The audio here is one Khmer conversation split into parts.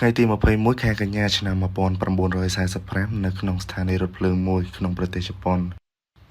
ថ្ងៃទី21ខែកញ្ញាឆ្នាំ1945នៅក្នុងស្ថានីយ៍រថភ្លើងមួយក្នុងប្រទេសជប៉ុន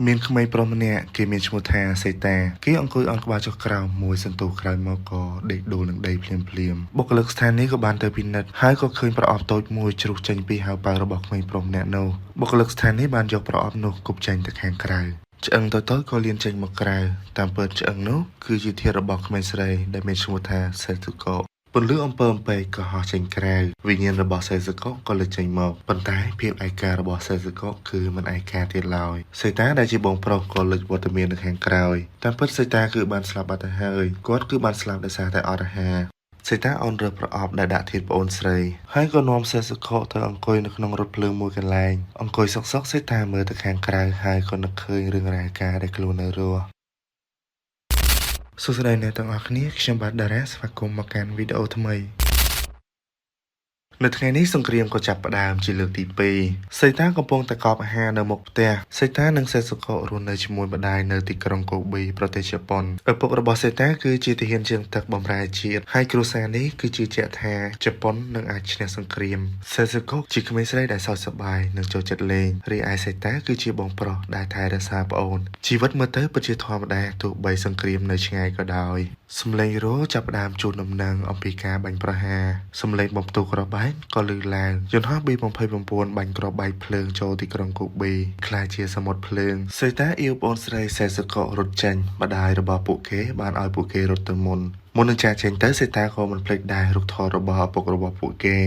មានក្មេងប្រុសម្នាក់គេមានឈ្មោះថាសេតាគេអង្គុយអន់ក្បាលចុះក្រោមមួយសន្ទុះក្រោយមកក៏ដេកដួលនឹងដីភ្លាមបុគ្គលិកស្ថានីយ៍ក៏បានទៅពិនិត្យហើយក៏ឃើញប្រអប់តូចមួយជ្រុះចេញពីហៅប៉ៅរបស់ក្មេងប្រុសម្នាក់នោះបុគ្គលិកស្ថានីយ៍បានយកប្រអប់នោះគប់ចេញទៅខាងក្រៅឆ្អឹងតូចៗក៏លានចេញមកក្រៅតាមពិតឆ្អឹងនោះគឺជាធាតុរបស់ក្មេងស្រីដែលមានឈ្មោះថាសេស៊ូកូពន្លឺអំពើអំពែកក៏ហោះចេញក្រៅវិញ្ញាណរបស់សេស៊ូកូក៏លេចចេញមកប៉ុន្តែភាពឯការបស់សេស៊ូកូគឺមិនឯកាទៀតឡើយសេតាដែលជាបងប្រុសក៏លេចវត្តមាននៅខាងក្រោយតាមពិតសេតាគឺបានស្លាប់បាត់ទៅហើយគាត់គឺបានស្លាប់ដោយសារតែអត់អាហារសេតាអនរើប្រអប់ដែលដាក់ធាតុប្អូនស្រីហើយក៏នាំសេស៊ូកូទៅអង្គុយនៅក្នុងរថភ្លើងមួយកន្លែងអង្គុយសុកសេតាមើលទៅខាងក្រៅហើយក៏នឹកឃើញរឿងរ៉ាវការដែលខ្លួននៅរស់សួស្តីអ្នកទាំងអស់គ្នាខ្ញុំបាទតារ៉ាស្វាគមន៍មកកាន់វីដេអូថ្មីនៅថ្ងៃនេះសង្គ្រាមក៏ចាប់ផ្ដើមជាលើកទី2សេតាកំពុងតែកប់អាហារនៅមុខផ្ទះសេតានិងសេស៊ូកូរស់នៅជាមួយម្ដាយនៅទីក្រុងកូប៊ីប្រទេសជប៉ុនឪពុករបស់សេតាគឺជាទាហានជើងទឹកបម្រើជាតិហើយគ្រួសារនេះគឺជឿជាក់ថាជប៉ុននឹងអាចឈ្នះសង្គ្រាមសេស៊ូកូជាក្មេងស្រីដែលសោកសប្បាយនិងចូលចិត្តលេងរីឯសេតាគឺជាបងប្រុសដែលថែរក្សាប្អូនជីវិតមើលទៅពិតជាធម្មតាទោះបីសង្គ្រាមនៅឆ្ងាយក៏ដោយសំឡេងរោចាប់ផ្ដើមជូនដំណឹងអំពីការបាញ់ប្រហារសំឡេងបំផ្ទុះគ្រាប់បែកក៏ឮឡើងយន្តហោះ B-29 បាញ់គ្រាប់បែកភ្លើងចូលទីក្រុងកូប៊ីក្លាយជាសមុទ្រភ្លើងសេតាអ៊ីវប្អូនស្រីសេស៊ូកូរត់ចេញម្ដាយរបស់ពួកគេបានឲ្យពួកគេរត់ទៅមុននឹងចាកចេញទៅសេតាក៏មិនភ្លេចដែររូបថតរបស់ឪពុករបស់ពួកគេ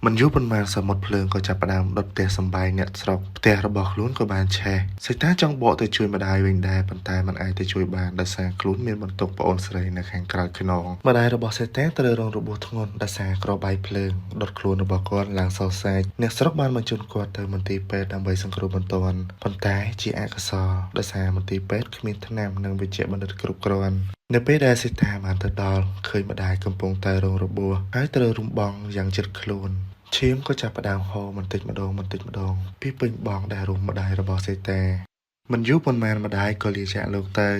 មិនយូរប៉ុន្មានសមុទ្រភ្លើងក៏ចាប់ផ្ដើមដុតផ្ទះសម្បែងអ្នកស្រុកផ្ទះរបស់ខ្លួនក៏បានឆេះសេតាចង់បកទៅជួយម្ដាយវិញដែរប៉ុន្តែមិនអាចទៅជួយបានដោយសារខ្លួនមានបន្ទុកប្អូនស្រីនៅខាងក្រៅខ្នងម្ដាយរបស់សេតាត្រូវរងរបួសធ្ងន់ដោយសារគ្រាប់បែកភ្លើងដុតខ្លួនរបស់គាត់ឡើងសោកសែកអ្នកស្រុកបានបញ្ជូនគាត់ទៅមន្ទីរពេទ្យដើម្បីសង្គ្រោះបន្ទាន់ប៉ុន្តែជាអកុសលដោយសារមន្ទីរពេទ្យគ្មានថ្នាំនិងវេជ្ជបណ្ឌិតគ្រប់គ្រាន់នៅពេលដែលសេតាបានទៅដល់ឃើញម្ដាយកំពុងតែរងរបួសហើយត្រូវរំបងយ៉ាងជិតខ្លួនឈាមក៏ចាប់ផ្ដើមហូរបន្តិចម្ដងពីពេញបងដែលរុំម្ដាយរបស់សេតាមិនយូរប៉ុន្មានម្ដាយក៏លាចាកលោកទៅ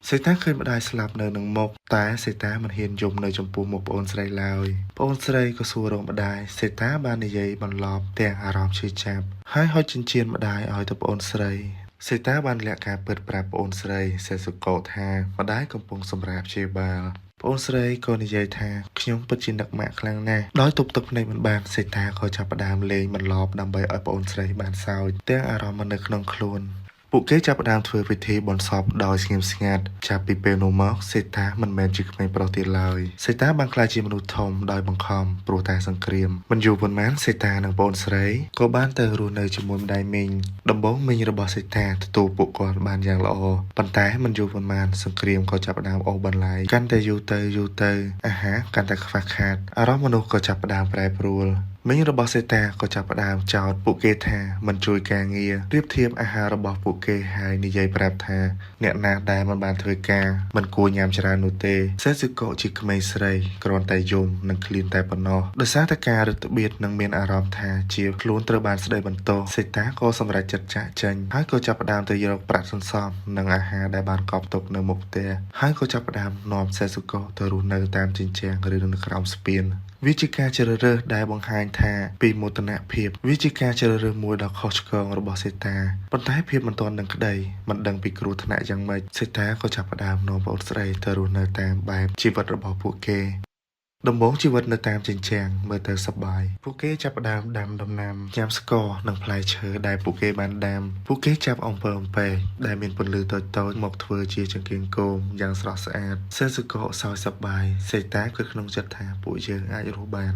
សេតាឃើញម្ដាយស្លាប់នៅនឹងមុខតែសេតាមិនហ៊ានយំនៅចំពោះមុខប្អូនស្រីឡើយប្អូនស្រីក៏សួររកម្ដាយសេតាបាននិយាយបន្លប់ទាំងអារម្មណ៍ឈឺចាប់ហើយហុចចិញ្ចៀនម្ដាយឲ្យទៅប្អូនស្រីសេតាបានលាក់ការពិតប្រាប់ប្អូនស្រីសេស៊ូកូថាម្ដាយកំពុងសម្រាកព្យាបាលប្អូនស្រីក៏និយាយថាខ្ញុំពិតជានឹកម៉ាក់ខ្លាំងណាស់ដោយទប់ទឹកភ្នែកមិនបានសេតាក៏ចាប់ផ្ដើមលេងបន្លប់ដើម្បីឲ្យប្អូនស្រីបានសើចទាំងអារម្មណ៍នៅក្នុងខ្លួនពួកគេចាប់ផ្ដើមធ្វើពិធីបុណ្យសពដោយស្ងៀមស្ងាត់ចាប់ពីពេលនោះមកសេតាមិនមែនជាក្មេងប្រុសទៀតឡើយសេតាបានក្លាយជាមនុស្សធំដោយបង្ខំព្រោះតែសង្គ្រាមមិនយូរប៉ុន្មានសេតានិងប្អូនស្រីក៏បានទៅរស់នៅជាមួយម្ដាយមីងដំបូងមីងរបស់សេតាទទួលពួកគាត់បានយ៉ាងល្អប៉ុន្តែមិនយូរប៉ុន្មានសង្គ្រាមក៏ចាប់ផ្ដើមអូសបន្លាយកាន់តែយូរទៅអាហារកាន់តែខ្វះខាតអារម្មណ៍មនុស្សក៏ចាប់ផ្ដើមប្រែប្រួលមីងរបស់សេតាក៏ចាប់ផ្ដើមចោទពួកគេថាមិនជួយការងាររៀបធៀបអាហាររបស់ពួកគេហើយនិយាយប្រាប់ថាអ្នកណាដែលមិនបានធ្វើការមិនគួរញ៉ាំច្រើននោះទេសេស៊ូកូជាក្មេងស្រីគ្រាន់តែយំនិងឃ្លានតែប៉ុណ្ណោះដោយសារតែការរឹតបន្តឹងនិងមានអារម្មណ៍ថាជាខ្លួនត្រូវបានស្ដីបន្ទោសសេតាក៏សម្រេចចិត្តចាកចេញហើយក៏ចាប់ផ្ដើមទៅយកប្រាក់សន្សំនិងអាហារដែលបានកប់ទុកនៅមុខផ្ទះហើយក៏ចាប់ផ្ដើមនាំសេស៊ូកូទៅរស់នៅតាមជញ្ជាំងឬនៅក្រោមស្ពានវាជាការជ្រើសរើសដែលបង្ហាញថាពីមោទនភាពវាជាការជ្រើសរើសមួយដ៏ខុសឆ្គងរបស់សេតាប៉ុន្តែភាពមិនទាន់នឹងក្តីមិនដឹងពីគ្រោះថ្នាក់យ៉ាងម៉េចសេតាក៏ចាប់ផ្ដើមនាំប្អូនស្រីទៅរស់នៅតាមបែបជីវិតរបស់ពួកគេដំបូងជីវិតនៅតាមជញ្ជាំងមើលទៅសប្បាយពួកគេចាប់ផ្ដើមដាំដំណាំញ៉ាំស្ករនិងផ្លែឈើដែលពួកគេបានដាំពួកគេចាប់អំពើអំពែកដែលមានពន្លឺតូចៗមកធ្វើជាចង្កៀងគោមយ៉ាងស្រស់ស្អាតសេស៊ូកូសោយសប្បាយសេតាគិតក្នុងចិត្តថាពួកយើងអាចរស់បាន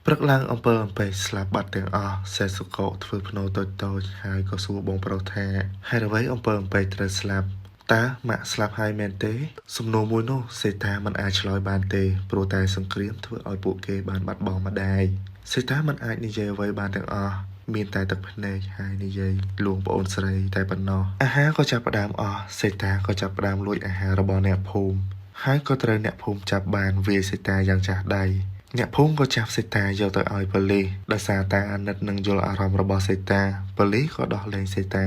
ព្រឹកឡើងអំពើអំពែកស្លាប់បាត់ទាំងអស់សេស៊ូកូធ្វើភ្នូរតូចហើយក៏សួរបងប្រុសថាហេតុអ្វីអំពើអំពែកត្រូវស្លាប់តើម៉ាក់ស្លាប់ហើយមែនទេសំណួរមួយនោះសេតាមិនអាចឆ្លើយបានទេព្រោះតែសង្គ្រាមធ្វើឲ្យពួកគេបានបាត់បង់ម្ដាយសេតាមិនអាចនិយាយអ្វីបានទាំងអស់មានតែទឹកភ្នែកហើយនិយាយលួងប្អូនស្រីតែប៉ុណ្ណោះអាហារក៏ចាប់ផ្ដើមអស់សេតាក៏ចាប់ផ្ដើមលួចអាហាររបស់អ្នកភូមិហើយក៏ត្រូវអ្នកភូមិចាប់បានវាយសេតាយ៉ាងចាស់ដៃអ្នកភូមិក៏ចាប់សេតាយកទៅឲ្យប៉ូលីសដោយសារតែអាណិតនឹងយល់អារម្មណ៍របស់សេតាប៉ូលីសក៏ដោះលែងសេតា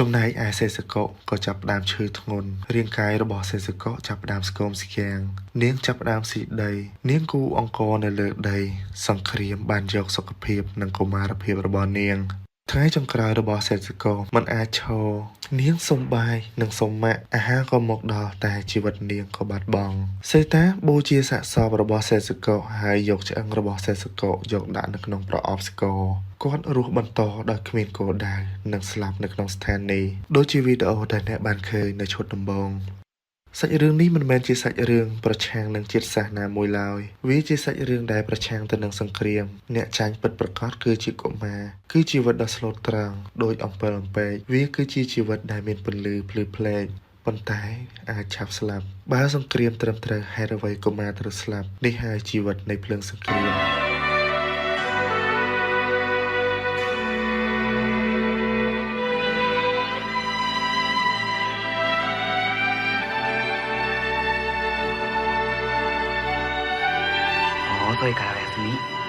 ចំណែកឯសេសកៈក៏ចាប់ផ្ដើមឈឺធ្ងន់រាងកាយរបស់សេសកៈចាប់ផ្ដើមស្គមស្គាំងនាងចាប់ផ្ដើមស៊ីដីនាងគូអង្គរនៅលើដីសង្គ្រាមបានយកសុខភាពនិងកុមារភាពរបស់នាងថ្ងៃចុងក្រោយរបស់សេសកៈមិនអាចឈរនាងសុំបាយនិងសុំម៉ាក់អាហារក៏មកដល់តែជីវិតនាងក៏បាត់បង់សេតាបូជាសាកសពរបស់សេសកៈហើយយកឆ្អឹងរបស់សេសកៈយកដាក់នៅក្នុងប្រអប់ស្ករគាត់រស់បន្តដោយគ្មានគោលដៅនិងស្លាប់នៅក្នុងស្ថានីយ៍ដូចជាវីដេអូដែលអ្នកបានឃើញនៅឈុតដំបូងសាច់រឿងនេះមិនមែនជាសាច់រឿងប្រឆាំងនឹងជាតិសាសន៍ណាមួយឡើយវាជាសាច់រឿងដែលប្រឆាំងទៅនឹងសង្គ្រាមអ្នកចាញ់ពិតប្រាកដគឺជាកុមារគឺជីវិតដ៏ស្លូតត្រង់ដោយអំពិលអំពែកវាគឺជាជីវិតដែលមានពន្លឺភ្លឺផ្លែកប៉ុន្តែអាចឆាប់ស្លាប់បើសង្គ្រាមត្រឹមត្រូវហេតុអ្វីកុមារត្រូវស្លាប់នេះហើយជីវិតនៃភ្លើងសង្គ្រាមそれからおやすみ。